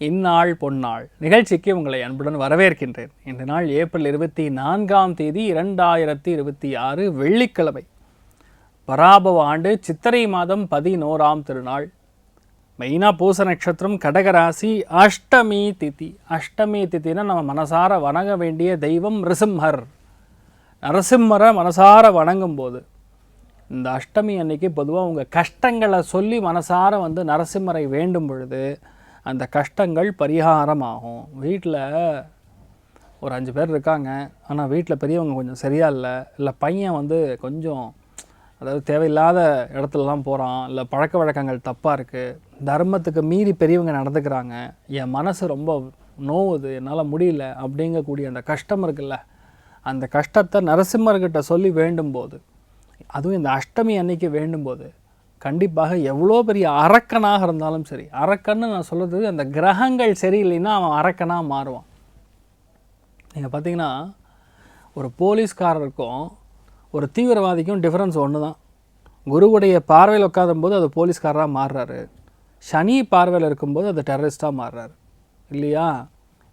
இந்நாள் பொன்னாள் நிகழ்ச்சிக்கு உங்களை அன்புடன் வரவேற்கின்றேன். இன்று நாள் ஏப்ரல் 24 2026 வெள்ளிக்கிழமை, பராபவ ஆண்டு சித்திரை மாதம் 11ஆம் திருநாள். மெயினாக பூச நட்சத்திரம், கடகராசி, அஷ்டமி திதி. அஷ்டமி திதினா நம்ம மனசார வணங்க வேண்டிய தெய்வம் ரிசிம்ஹர். நரசிம்மரை மனசார வணங்கும் போது இந்த அஷ்டமி அன்னைக்கு பொதுவாக உங்கள் கஷ்டங்களை சொல்லி மனசார நரசிம்மரை வேண்டும் பொழுது அந்த கஷ்டங்கள் பரிகாரமாகும். வீட்டில் ஒரு 5 பேர் இருக்காங்க, ஆனால் வீட்டில் பெரியவங்க கொஞ்சம் சரியா இல்லை பையன் கொஞ்சம் அதாவது தேவையில்லாத இடத்துலலாம் போகிறான், இல்லை பழக்க வழக்கங்கள் தப்பாக இருக்குது, தர்மத்துக்கு மீறி பெரியவங்க நடந்துக்கிறாங்க, என் மனசு ரொம்ப நோவுது, என்னால் முடியல அப்படிங்கக்கூடிய அந்த கஷ்டம் இருக்குல்ல, அந்த கஷ்டத்தை நரசிம்மர்கிட்ட சொல்லி வேண்டும்போது, அதுவும் இந்த அஷ்டமி அன்னைக்கு வேண்டும்போது கண்டிப்பாக எவ்வளோ பெரிய அரக்கனாக இருந்தாலும் சரி, அரக்கன்னு நான் சொல்கிறது அந்த கிரகங்கள் சரியில்லைன்னா அவன் அரக்கனாக மாறுவான். நீங்கள் பார்த்தீங்கன்னா ஒரு போலீஸ்காரருக்கும் ஒரு தீவிரவாதிக்கும் டிஃப்ரென்ஸ் ஒன்று தான். குருவுடைய பார்வையில் உட்காரும்போது அது போலீஸ்காரராக மாறுறாரு, சனி பார்வையில் இருக்கும்போது அது டெரரிஸ்டாக மாறுறாரு இல்லையா,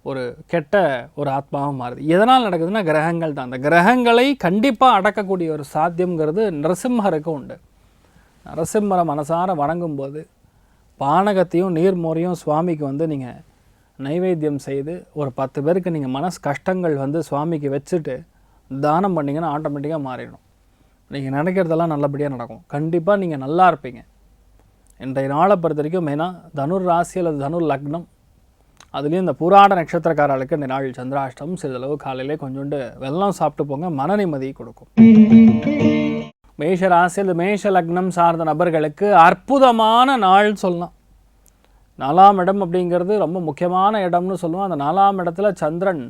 ஒரு கெட்ட ஒரு ஆத்மாவாக மாறுது. எதனால் நடக்குதுன்னா கிரகங்கள் தான். அந்த கிரகங்களை கண்டிப்பாக அடக்கக்கூடிய ஒரு சாத்தியங்கிறது நரசிம்மருக்கு உண்டு. நரசிம்மரை மனசார வணங்கும்போது பானகத்தையும் நீர்மோரையும் சுவாமிக்கு நீங்கள் நைவேத்தியம் செய்து ஒரு 10 பேருக்கு நீங்கள் மனசு கஷ்டங்கள் சுவாமிக்கு வச்சுட்டு தானம் பண்ணிங்கன்னா ஆட்டோமேட்டிக்காக மாறிடும். நீங்கள் நினைக்கிறதெல்லாம் நல்லபடியாக நடக்கும். கண்டிப்பாக நீங்கள் நல்லா இருப்பீங்க. இன்றைய நாளை பொறுத்த வரைக்கும் மெயினாக தனுர் ராசி அல்லது தனுர் லக்னம், அதுலேயும் இந்த பூராட நட்சத்திரக்காரர்களுக்கு இந்த நாள் சந்திராஷ்டம். சிறிதளவு காலையிலே கொஞ்சோண்டு வெல்லம் சாப்பிட்டு போங்க, மன நிம்மதியை கொடுக்கும். மேஷ ராசி அல்லது மேஷ லக்னம் சார்ந்த நபர்களுக்கு அற்புதமான நாள் சொல்லலாம். 4ஆம் இடம் அப்படிங்கிறது ரொம்ப முக்கியமான இடம்னு சொல்லுவோம். அந்த 4ஆம் இடத்துல சந்திரன்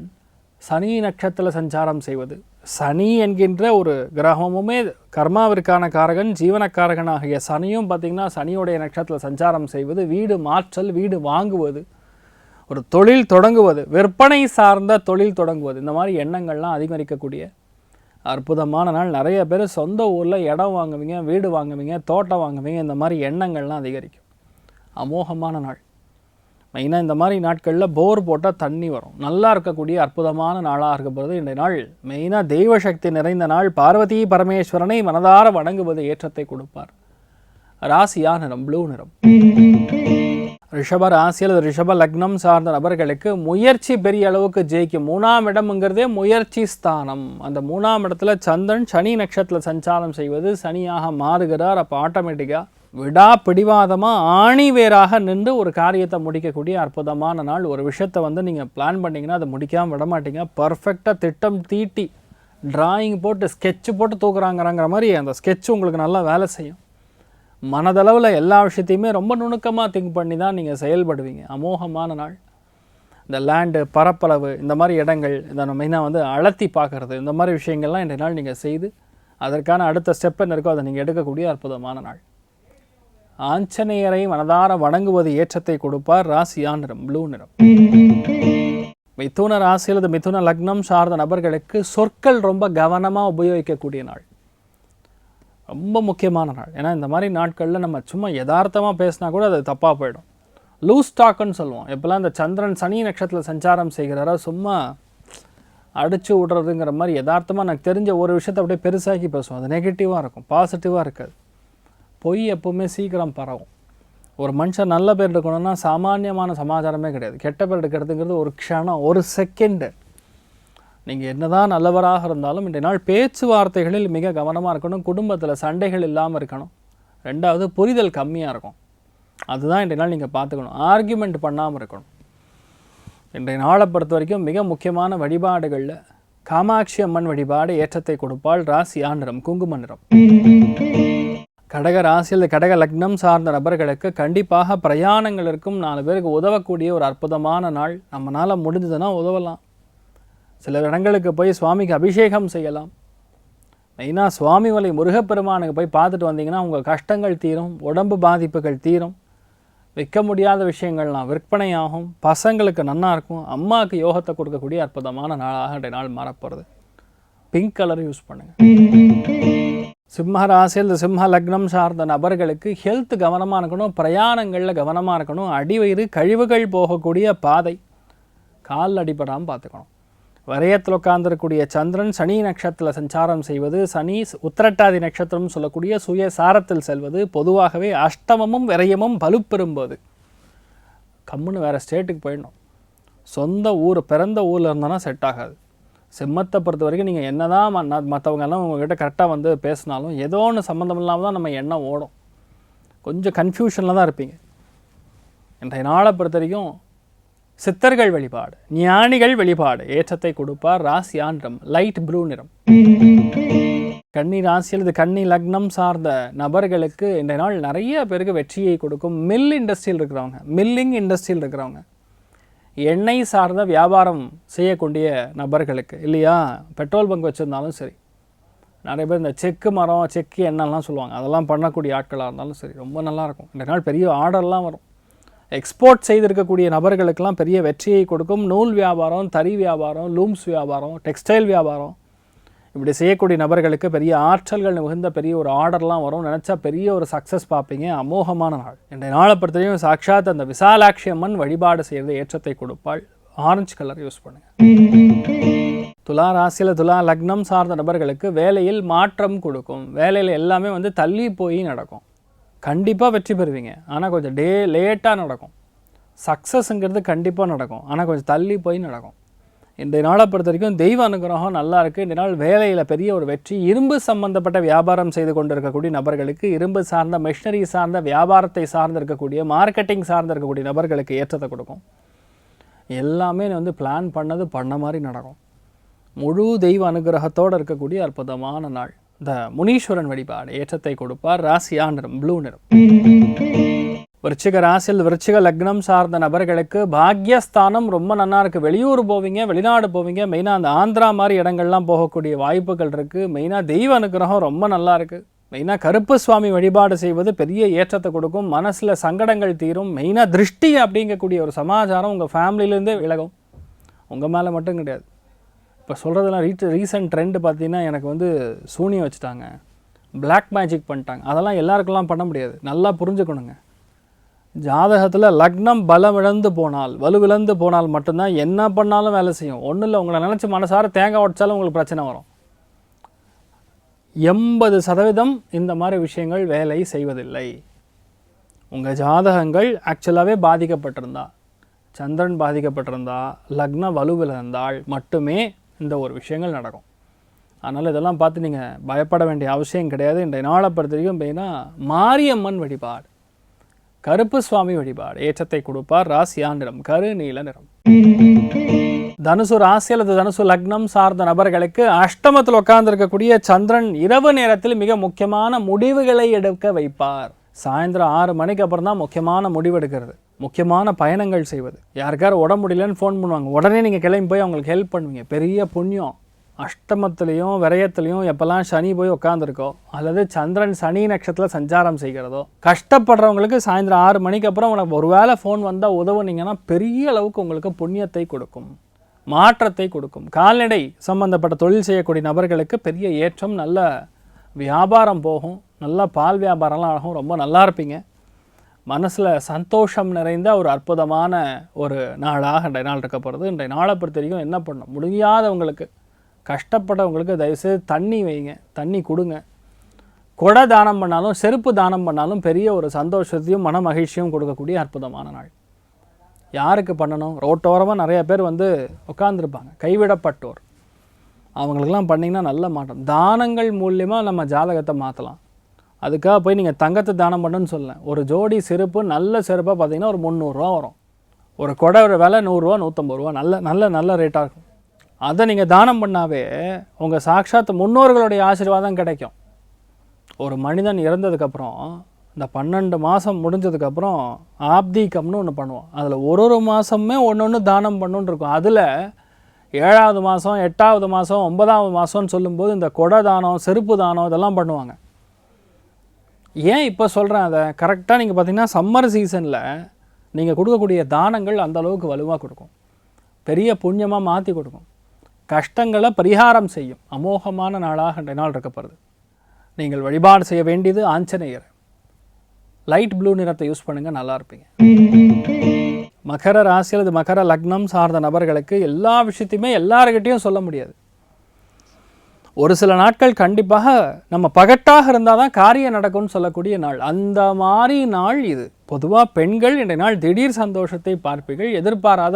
சனி நட்சத்திரத்தில் சஞ்சாரம் செய்வது, சனி என்கின்ற ஒரு கிரகமுமே கர்மாவிற்கான காரகன், ஜீவனக்காரகனாகிய சனியும் பார்த்திங்கன்னா சனியுடைய நட்சத்திரத்தில் சஞ்சாரம் செய்வது, வீடு மாற்றல், வீடு வாங்குவது, ஒரு தொழில் தொடங்குவது, விற்பனை சார்ந்த தொழில் தொடங்குவது, இந்த மாதிரி எண்ணங்கள்லாம் அதிகரிக்கக்கூடிய அற்புதமான நாள். நிறைய பேர் சொந்த ஊரில் இடம் வாங்குவீங்க, வீடு வாங்குவீங்க, தோட்டம் வாங்குவீங்க, இந்த மாதிரி எண்ணங்கள்லாம் அதிகரிக்கும். அமோகமான நாள். மெயினாக இந்த மாதிரி நாட்களில் போர் போட்டால் தண்ணி வரும். நல்லா இருக்கக்கூடிய அற்புதமான நாளாக இருக்கப்படுறது இந்த நாள். மெயினாக தெய்வ சக்தி நிறைந்த நாள். பார்வதி பரமேஸ்வரனை மனதார வணங்குவது ஏற்றத்தை கொடுப்பார். ராசியா நிறம் ப்ளூ நிறம். ரிஷப ராசி அல்லது ரிஷப லக்னம் சார்ந்த நபர்களுக்கு முயற்சி பெரிய அளவுக்கு ஜெயிக்கும். 3ஆம் இடம்ங்கிறதே முயற்சி ஸ்தானம். அந்த 3ஆம் இடத்துல சந்திரன் சனி நட்சத்திரத்தில் சஞ்சாரம் செய்வது, சனியாக மாறுகிறார். அப்போ ஆட்டோமேட்டிக்காக விடா பிடிவாதமாக ஆணிவேராக நின்று ஒரு காரியத்தை முடிக்கக்கூடிய அற்புதமான நாள். ஒரு விஷயத்தை நீங்கள் பிளான் பண்ணிங்கன்னா அதை முடிக்காமல் விட மாட்டீங்க. பர்ஃபெக்டாக திட்டம் தீட்டி டிராயிங் போட்டு ஸ்கெட்சு போட்டு தூக்குறாங்கிறாங்கிற மாதிரி அந்த ஸ்கெட்ச் உங்களுக்கு நல்லா வேலை செய்யும். மனதளவில் எல்லா விஷயத்தையுமே ரொம்ப நுணுக்கமாக திங்க் பண்ணி தான் நீங்கள் செயல்படுவீங்க. அமோகமான நாள். இந்த லேண்டு பரப்பளவு இந்த மாதிரி இடங்கள் இதை மெயினாக அழுத்தி பார்க்குறது, இந்த மாதிரி விஷயங்கள்லாம் இன்றைய நாள் நீங்கள் செய்து அதற்கான அடுத்த ஸ்டெப் என்ன இருக்கோ அதை நீங்கள் எடுக்கக்கூடிய அற்புதமான நாள். ஆஞ்சநேயரை மனதார வணங்குவது ஏற்றத்தை கொடுப்பார். ராசியா நிறம் ப்ளூ நிறம். மிதுன ராசி அல்லது மிதுன லக்னம் சார்ந்த நபர்களுக்கு சொற்கள் ரொம்ப கவனமாக உபயோகிக்கக்கூடிய நாள். ரொம்ப முக்கியமான நாள். ஏன்னா இந்த மாதிரி நாட்களில் நம்ம சும்மா யதார்த்தமாக பேசினா கூட அது தப்பாக போயிடும். லூஸ் டாக்குன்னு சொல்லுவோம். எப்போல்லாம் இந்த சந்திரன் சனி நட்சத்திரத்தில் சஞ்சாரம் செய்கிறாரோ சும்மா அடித்து விடுறதுங்கிற மாதிரி யதார்த்தமாக எனக்கு தெரிஞ்ச ஒரு விஷயத்தை அப்படியே பெருசாக்கி பேசுவோம். அது நெகட்டிவாக இருக்கும், பாசிட்டிவாக இருக்காது. பொய் எப்போவுமே சீக்கிரம் பரவும். ஒரு மனுஷன் நல்ல பேர் எடுக்கணும்னா சாமானியமான சமாச்சாரமே கிடையாது. கெட்ட பேர் எடுக்கிறதுங்கிறது ஒரு க்ஷணம், ஒரு செகண்டு. நீங்கள் என்னதான் நல்லவராக இருந்தாலும் இன்றைய நாள் பேச்சுவார்த்தைகளில் மிக கவனமாக இருக்கணும். குடும்பத்தில் சண்டைகள் இல்லாமல் இருக்கணும். 2வது புரிதல் கம்மியாக இருக்கும். அதுதான் இன்றைய நாள் நீங்கள் பார்த்துக்கணும். ஆர்கியூமெண்ட் பண்ணாமல் இருக்கணும். இன்றைய நாளை பொறுத்த வரைக்கும் மிக முக்கியமான வழிபாடுகளில் காமாட்சி அம்மன் வழிபாடு ஏற்றத்தை கொடுப்பாள். ராசியா நிறம் குங்கும நிறம். கடக ராசியில் கடக லக்னம் சார்ந்த நபர்களுக்கு கண்டிப்பாக பிரயாணங்கள் இருக்கும். 4 பேருக்கு உதவக்கூடிய ஒரு அற்புதமான நாள். நம்மளால் முடிஞ்சதுன்னா உதவலாம். சில இடங்களுக்கு போய் சுவாமிக்கு அபிஷேகம் செய்யலாம். மெயினாக சுவாமிமலை முருகப்பெருமானுக்கு போய் பார்த்துட்டு வந்தீங்கன்னா உங்கள் கஷ்டங்கள் தீரும், உடம்பு பாதிப்புகள் தீரும், விற்க முடியாத விஷயங்கள்லாம் விற்பனையாகும், பசங்களுக்கு நன்னா இருக்கும், அம்மாவுக்கு யோகத்தை கொடுக்கக்கூடிய அற்புதமான நாளாக இன்றைய நாள் மாறப்போகிறது. பிங்க் கலர் யூஸ் பண்ணுங்கள். சிம்ம ராசியில் இந்த சிம்ம லக்னம் சார்ந்த நபர்களுக்கு ஹெல்த் கவனமாக இருக்கணும், பிரயாணங்களில் கவனமாக இருக்கணும், அடிவயிறு கழிவுகள் போகக்கூடிய பாதை கால் அடிபடாமல் பார்த்துக்கணும். வரையத்தில் உட்கார்ந்திருக்கக்கூடிய சந்திரன் சனி நட்சத்திரத்தில் சஞ்சாரம் செய்வது, சனி உத்திரட்டாதி நட்சத்திரம் சொல்லக்கூடிய சுயசாரத்தில் செல்வது, பொதுவாகவே அஷ்டமமும் விரயமும் வலுப்பெறும்போது கம்முன்னு வேறு ஸ்டேட்டுக்கு போயிடணும். சொந்த ஊர் பிறந்த ஊரில் இருந்தோன்னா செட் ஆகாது. சிம்மத்தை பொறுத்த வரைக்கும் நீங்கள் என்ன தான் மற்றவங்கெல்லாம் உங்கள்கிட்ட கரெக்டாக வந்து பேசினாலும் ஏதோ ஒன்று சம்மந்தம் இல்லாமல் தான் நம்ம எண்ணம் ஓடும். கொஞ்சம் கன்ஃபியூஷனில் தான் இருப்பீங்க. இன்றைய நாளை பொறுத்த வரைக்கும் சித்தர்கள் வழிபாடு, ஞானிகள் வழிபாடு ஏற்றத்தை கொடுப்பார். ராசியா நிறம் லைட் ப்ளூ நிறம். கன்னி ராசியில் இது கன்னி லக்னம் சார்ந்த நபர்களுக்கு இன்றைய நாள் நிறைய பேருக்கு வெற்றியை கொடுக்கும். மில் இண்டஸ்ட்ரியில் இருக்கிறவங்க, மில்லிங் இண்டஸ்ட்ரியில் இருக்கிறவங்க, எண்ணெய் சார்ந்த வியாபாரம் செய்யக்கூடிய நபர்களுக்கு இல்லையா, பெட்ரோல் பங்க் வச்சுருந்தாலும் சரி, நிறைய பேர் இந்த செக்கு மரம் செக்கு எண்ணெய்லாம் சொல்லுவாங்க, அதெல்லாம் பண்ணக்கூடிய ஆட்களாக இருந்தாலும் சரி ரொம்ப நல்லாயிருக்கும். இந்த நாள் பெரிய ஆர்டர்லாம் வரும். எக்ஸ்போர்ட் செய்திருக்கக்கூடிய நபர்களுக்கெல்லாம் பெரிய வெற்றியை கொடுக்கும். நூல் வியாபாரம், தறி வியாபாரம், லூம்ஸ் வியாபாரம், டெக்ஸ்டைல் வியாபாரம் இப்படி செய்யக்கூடிய நபர்களுக்கு பெரிய ஆற்றல்கள் மிகுந்த பெரிய ஒரு ஆர்டர்லாம் வரும். நினச்சா பெரிய ஒரு சக்ஸஸ் பார்ப்பீங்க. அமோகமான நாள். இன்றைய நாளை பொறுத்தவரையும் சாட்சாத் அந்த விசாலாட்சி அம்மன் வழிபாடு செய்கிறது ஏற்றத்தை கொடுப்பாள். ஆரஞ்சு கலர் யூஸ் பண்ணுங்க. துலா ராசியில் துலா லக்னம் சார்ந்த நபர்களுக்கு வேலையில் மாற்றம் கொடுக்கும். வேலையில் எல்லாமே வந்து தள்ளி போய் நடக்கும். கண்டிப்பாக வெற்றி பெறுவீங்க, ஆனால் கொஞ்சம் லேட்டாக நடக்கும். சக்ஸஸ்ங்கிறது கண்டிப்பாக நடக்கும், ஆனால் கொஞ்சம் தள்ளி போய் நடக்கும். இன்றைய நாளை பொறுத்த வரைக்கும் தெய்வ அனுகிரகம் நல்லா இருக்குது. இன்றைய நாள் வேலையில் பெரிய ஒரு வெற்றி. இரும்பு சம்பந்தப்பட்ட வியாபாரம் செய்து கொண்டு இருக்கக்கூடிய நபர்களுக்கு, இரும்பு சார்ந்த மெஷினரி சார்ந்த வியாபாரத்தை சார்ந்து இருக்கக்கூடிய, மார்க்கெட்டிங் சார்ந்து இருக்கக்கூடிய நபர்களுக்கு ஏற்றத்தை கொடுக்கும். எல்லாமே வந்து பிளான் பண்ண மாதிரி நடக்கும். முழு தெய்வ அனுகிரகத்தோடு இருக்கக்கூடிய அற்புதமான நாள். இந்த முனீஸ்வரன் வழிபாடு ஏற்றத்தை கொடுப்பார். ராசியா நிறம் ப்ளூ நிறம். விருச்சிக ராசியில் விருச்சிக லக்னம் சார்ந்த நபர்களுக்கு பாக்யஸ்தானம் ரொம்ப நல்லா இருக்குது. வெளியூர் போவீங்க, வெளிநாடு போவீங்க. மெயினாக அந்த ஆந்திரா மாதிரி இடங்கள்லாம் போகக்கூடிய வாய்ப்புகள் இருக்குது. மெயினாக தெய்வ அனுகிரகம் ரொம்ப நல்லா இருக்குது. மெயினாக கருப்பு சுவாமி வழிபாடு செய்வது பெரிய ஏற்றத்தை கொடுக்கும். மனசில் சங்கடங்கள் தீரும். மெயினாக திருஷ்டி அப்படிங்கக்கூடிய ஒரு சமாச்சாரம் உங்கள் ஃபேமிலியிலேருந்தே விலகும். உங்கள் மேலே மட்டும் கிடையாது. இப்போ சொல்கிறதெல்லாம் ரீசன்ட் ட்ரெண்டு பார்த்தீங்கன்னா, எனக்கு வந்து சூனியம் வச்சுட்டாங்க, பிளாக் மேஜிக் பண்ணிட்டாங்க. அதெல்லாம் எல்லாருக்கெல்லாம் பண்ண முடியாது. நல்லா புரிஞ்சுக்கணுங்க. ஜாதகத்தில் லக்னம் பலமிழந்து போனால், வலுவிழந்து போனால் மட்டும்தான் என்ன பண்ணாலும் வேலை செய்யும். ஒன்றும் இல்லை, உங்களை நினச்சி மனசார தேங்காய் உடைச்சாலும் உங்களுக்கு பிரச்சனை வரும். 80% இந்த மாதிரி விஷயங்கள் வேலை செய்வதில்லை. உங்கள் ஜாதகங்கள் ஆக்சுவலாகவே பாதிக்கப்பட்டிருந்தா, சந்திரன் பாதிக்கப்பட்டிருந்தா, லக்ன வலுவிழந்தால் மட்டுமே இந்த ஒரு விஷயங்கள் நடக்கும். அதனால் இதெல்லாம் பார்த்து நீங்கள் பயப்பட வேண்டிய அவசியம் கிடையாது. இன்றைய நாளை பொறுத்த வரைக்கும் மெயினாக மாரியம்மன் வழிபாடு, கருப்பு சுவாமி வழிபாடு ஏற்றத்தை கொடுப்பார். ராசியா நிறம் கரு நீல நிறம். தனுசு ராசி அல்லது தனுசு லக்னம் சார்ந்த நபர்களுக்கு அஷ்டமத்தில் உட்கார்ந்திருக்கக்கூடிய சந்திரன் இரவு நேரத்தில் மிக முக்கியமான முடிவுகளை எடுக்க வைப்பார். சாயந்தரம் 6 மணிக்கு அப்புறம் தான் முக்கியமான முடிவு எடுக்கிறது, முக்கியமான பயணங்கள் செய்வது. யாருக்காரும் உடம்பு முடியலன்னு ஃபோன் பண்ணுவாங்க, உடனே நீங்கள் கிளம்பி போய் அவங்களுக்கு ஹெல்ப் பண்ணுவீங்க. பெரிய புண்ணியம். அஷ்டமத்துலேயும் விரயத்துலேயும் எப்போல்லாம் சனி போய் உட்காந்துருக்கோ, அல்லது சந்திரன் சனி நட்சத்திரத்தில் சஞ்சாரம் செய்கிறதோ, கஷ்டப்படுறவங்களுக்கு சாயந்தரம் 6 மணிக்கு அப்புறம் உங்களுக்கு ஒரு வேளை ஃபோன் வந்தால் உதவுனீங்கன்னா பெரிய அளவுக்கு உங்களுக்கு புண்ணியத்தை கொடுக்கும், மாற்றத்தை கொடுக்கும். கால்நடை சம்பந்தப்பட்ட தொழில் செய்யக்கூடிய நபர்களுக்கு பெரிய ஏற்றம், நல்ல வியாபாரம் போகும், நல்ல பால் வியாபாரம்லாம் ஆகும், ரொம்ப நல்லா இருப்பீங்க. மனசில் சந்தோஷம் நிறைந்த ஒரு அற்புதமான ஒரு நாளாக இன்றைய நாள் இருக்க போகிறது. இன்றைய நாளை பொறுத்த வரைக்கும் என்ன பண்ணணும், முடியாதவங்களுக்கு, கஷ்டப்பட்டவங்களுக்கு தயவுசெய்து தண்ணி வைங்க, தண்ணி கொடுங்க. கொடை தானம் பண்ணாலும், செருப்பு தானம் பண்ணாலும் பெரிய ஒரு சந்தோஷத்தையும் மன மகிழ்ச்சியும் கொடுக்கக்கூடிய அற்புதமான நாள். யாருக்கு பண்ணணும், ரோட்டோரமாக நிறைய பேர் வந்து உட்காந்துருப்பாங்க, கைவிடப்பட்டோர், அவங்களுக்கெல்லாம் பண்ணிங்கன்னா நல்ல மாற்றம். தானங்கள் மூலியமாக நம்ம ஜாதகத்தை மாற்றலாம். அதுக்காக போய் நீங்கள் தங்கத்தை தானம் பண்ணுன்னு சொல்லலை. ஒரு ஜோடி செருப்பு, நல்ல செருப்பாக பார்த்தீங்கன்னா ஒரு 300 ரூபா வரும். ஒரு கொடை விலை 100 ரூபா 150 ரூபா, நல்ல நல்ல நல்ல ரேட்டாக இருக்கும். அதை நீங்கள் தானம் பண்ணாவே உங்கள் சாட்சாத் முன்னோர்களுடைய ஆசீர்வாதம் கிடைக்கும். ஒரு மனிதன் இறந்ததுக்கப்புறம் இந்த 12 மாதம் முடிஞ்சதுக்கப்புறம் ஆப்தீகம்னு ஒன்று பண்ணுவோம். அதில் ஒரு மாதமே ஒன்று தானம் பண்ணுன்னு இருக்கும். அதில் 7வது மாதம், 8வது மாதம், 9வது மாதம்னு சொல்லும்போது இந்த கொடை தானம், செருப்பு தானம் இதெல்லாம் பண்ணுவாங்க. ஏன் இப்போ சொல்கிறேன் அதை, கரெக்டாக நீங்கள் பார்த்தீங்கன்னா சம்மர் சீசனில் நீங்கள் கொடுக்கக்கூடிய தானங்கள் அந்தளவுக்கு வலுவாக கொடுக்கும், பெரிய புண்ணியமாக மாற்றி கொடுக்கும், கஷ்டங்களை பரிகாரம் செய்யும். அமோகமான நாளாக இன்றைய நாள் இருக்கப்படுது. நீங்கள் வழிபாடு செய்ய வேண்டியது ஆஞ்சநேயர். லைட் ப்ளூ நிறத்தை யூஸ் பண்ணுங்கள், நல்லா இருப்பீங்க. மகர ராசி அல்லது மகர லக்னம் சார்ந்த நபர்களுக்கு எல்லா விஷயத்தையுமே எல்லாருக்கிட்டையும் சொல்ல முடியாது. ஒரு சில நாட்கள் கண்டிப்பாக நம்ம பகட்டாக இருந்தால் தான் காரியம் நடக்கும்னு சொல்லக்கூடிய நாள். அந்த மாதிரி நாள் இது. பொதுவாக பெண்கள் இன்றைய நாள் திடீர் சந்தோஷத்தை பார்ப்பீர்கள். எதிர்பாராத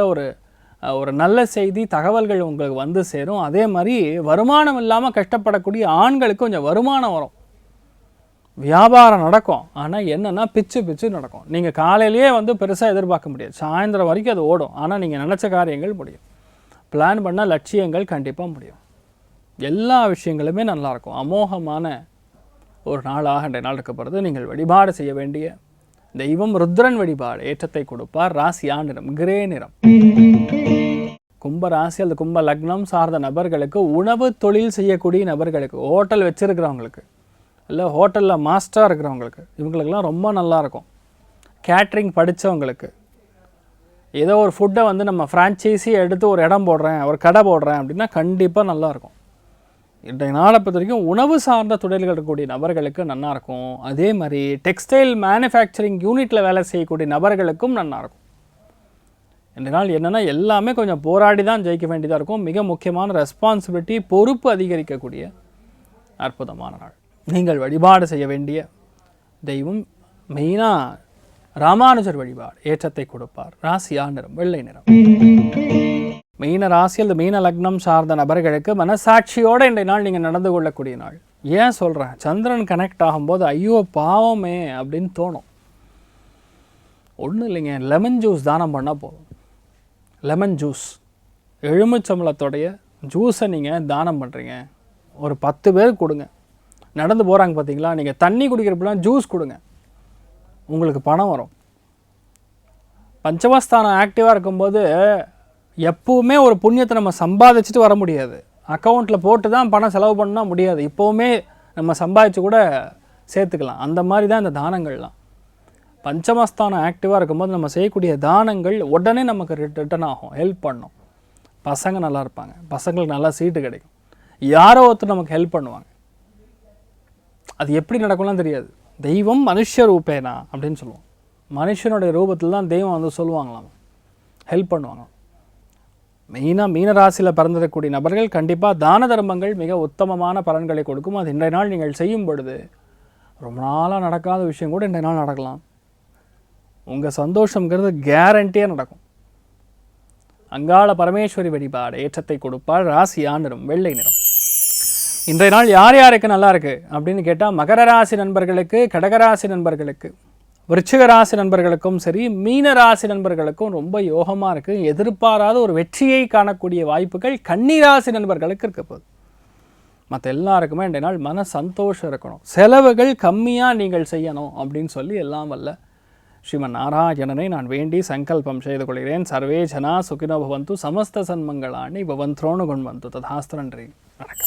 ஒரு நல்ல செய்தி, தகவல்கள் உங்களுக்கு வந்து சேரும். அதே மாதிரி வருமானம் இல்லாமல் கஷ்டப்படக்கூடிய ஆண்களுக்கு கொஞ்சம் வருமானம் வரும். வியாபாரம் நடக்கும். ஆனால் என்னென்னா பிச்சு நடக்கும். நீங்கள் காலையிலேயே பெருசாக எதிர்பார்க்க முடியாது. சாயந்தரம் வரைக்கும் அது ஓடும். ஆனால் நீங்கள் நினச்ச காரியங்கள் முடியும். பிளான் பண்ணால் லட்சியங்கள் கண்டிப்பாக முடியும். எல்லா விஷயங்களுமே நல்லாயிருக்கும். அமோகமான ஒரு நாளாக இன்றைய நாள் இருக்கப்படுறது. நீங்கள் வழிபாடு செய்ய வேண்டிய தெய்வம் ருத்ரன் வழிபாடு ஏற்றத்தை கொடுப்பார். ராசியா நிறம் கிரே நிறம். கும்ப ராசி அல்லது கும்ப லக்னம் சார்ந்த நபர்களுக்கு, உணவு தொழில் செய்யக்கூடிய நபர்களுக்கு, ஹோட்டல் வச்சுருக்கிறவங்களுக்கு, இல்லை ஹோட்டலில் மாஸ்டராக இருக்கிறவங்களுக்கு, இவங்களுக்கெல்லாம் ரொம்ப நல்லாயிருக்கும். கேட்ரிங் படித்தவங்களுக்கு, ஏதோ ஒரு ஃபுட்டை நம்ம ஃப்ரான்ச்சைஸி எடுத்து ஒரு இடம் போடுறேன், ஒரு கடை போடுறேன் அப்படின்னா கண்டிப்பாக நல்லாயிருக்கும். இன்றைய நாளை பொறுத்த வரைக்கும் உணவு சார்ந்த தொழில்கள் இருக்கக்கூடிய நபர்களுக்கு நல்லாயிருக்கும். அதே மாதிரி டெக்ஸ்டைல் மேனுஃபேக்சரிங் யூனிட்டில் வேலை செய்யக்கூடிய நபர்களுக்கும் நல்லாயிருக்கும். இந்த நாள் என்னென்னா எல்லாமே கொஞ்சம் போராடி தான் ஜெயிக்க வேண்டியதாக இருக்கும். மிக முக்கியமான ரெஸ்பான்சிபிலிட்டி, பொறுப்பு அதிகரிக்கக்கூடிய அற்புதமான நாள். நீங்கள் வழிபாடு செய்ய வேண்டிய தெய்வம் மெயினாக ராமானுஜர் வழிபாடு ஏற்றத்தை கொடுப்பார். ராசியா நிறம் வெள்ளை நிறம். மீன ராசி அல்லது மீன லக்னம் சார்ந்த நபர்களுக்கு மனசாட்சியோடு இன்றைய நாள் நீங்கள் நடந்து கொள்ளக்கூடிய நாள். ஏன் சொல்கிறேன், சந்திரன் கனெக்ட் ஆகும்போது ஐயோ பாவமே அப்படின்னு தோணும். ஒன்றும் இல்லைங்க, லெமன் ஜூஸ் தானம் பண்ணால் போதும். லெமன் ஜூஸ், எலுமிச்சம்பழத்தோடைய ஜூஸை நீங்கள் தானம் பண்ணுறீங்க, ஒரு 10 பேருக்கு கொடுங்க. நடந்து போகிறாங்க பார்த்தீங்களா, நீங்கள் தண்ணி குடிக்கிறப்பெல்லாம் ஜூஸ் கொடுங்க, உங்களுக்கு பணம் வரும். பஞ்சமஸ்தானம் ஆக்டிவாக இருக்கும்போது எப்போவுமே ஒரு புண்ணியத்தை நம்ம சம்பாதிச்சுட்டு வர முடியாது. அக்கௌண்ட்டில் போட்டு தான் பணம் செலவு பண்ணால் முடியாது. இப்போவுமே நம்ம சம்பாதிச்சு கூட சேர்த்துக்கலாம். அந்த மாதிரி தான் இந்த தானங்கள்லாம். பஞ்சமஸ்தானம் ஆக்டிவாக இருக்கும்போது நம்ம செய்யக்கூடிய தானங்கள் உடனே நமக்கு ரிட்டர்ன் ஆகும், ஹெல்ப் பண்ணும். பசங்க நல்லா இருப்பாங்க, பசங்களுக்கு நல்லா சீட்டு கிடைக்கும், யாரோ ஒருத்தர் நமக்கு ஹெல்ப் பண்ணுவாங்க. அது எப்படி நடக்கும்லாம் தெரியாது. தெய்வம் மனுஷ ரூபேனா அப்படின்னு சொல்லுவோம். மனுஷனுடைய ரூபத்தில் தான் தெய்வம் சொல்லுவாங்களாம், ஹெல்ப் பண்ணுவாங்க. மெயினாக மீனராசியில் பிறந்திருக்கக்கூடிய நபர்கள் கண்டிப்பாக தான தர்மங்கள் மிக உத்தமமான பலன்களை கொடுக்கும். அது இன்றைய நாள் நீங்கள் செய்யும் பொழுது ரொம்ப நாளாக நடக்காத விஷயம் கூட இன்றைய நாள் நடக்கலாம். உங்கள் சந்தோஷங்கிறது கேரண்டியாக நடக்கும். அங்காள பரமேஸ்வரி வழிபாடு ஏற்றத்தை கொடுப்பாள். ராசியா நிறம் வெள்ளை நிறம். இன்றைய நாள் யார் யாருக்கு நல்லா இருக்குது அப்படின்னு கேட்டால், மகர ராசி நண்பர்களுக்கு, கடகராசி நண்பர்களுக்கு, விருச்சிக ராசி நண்பர்களுக்கும் சரி, மீன ராசி நண்பர்களுக்கும் ரொம்ப யோகமாக இருக்குது. எதிர்பாராத ஒரு வெற்றியை காணக்கூடிய வாய்ப்புகள் கன்னிராசி நண்பர்களுக்கு இருக்க போகுது. மற்ற எல்லாருக்குமே இன்றைய நாள் மன சந்தோஷம் இருக்கணும். செலவுகள் கம்மியாக நீங்கள் செய்யணும் அப்படின்னு சொல்லி எல்லாம் வல்ல ஸ்ரீமன் நாராயணனை நான் வேண்டி சங்கல்பம் செய்து கொள்கிறேன். சர்வே ஜனா சுகினோ பவந்து, சமஸ்த சன்மங்களாணி பவந்த்ரோணு குண்வந்து. ததாஸ்து. நன்றி, வணக்கம்.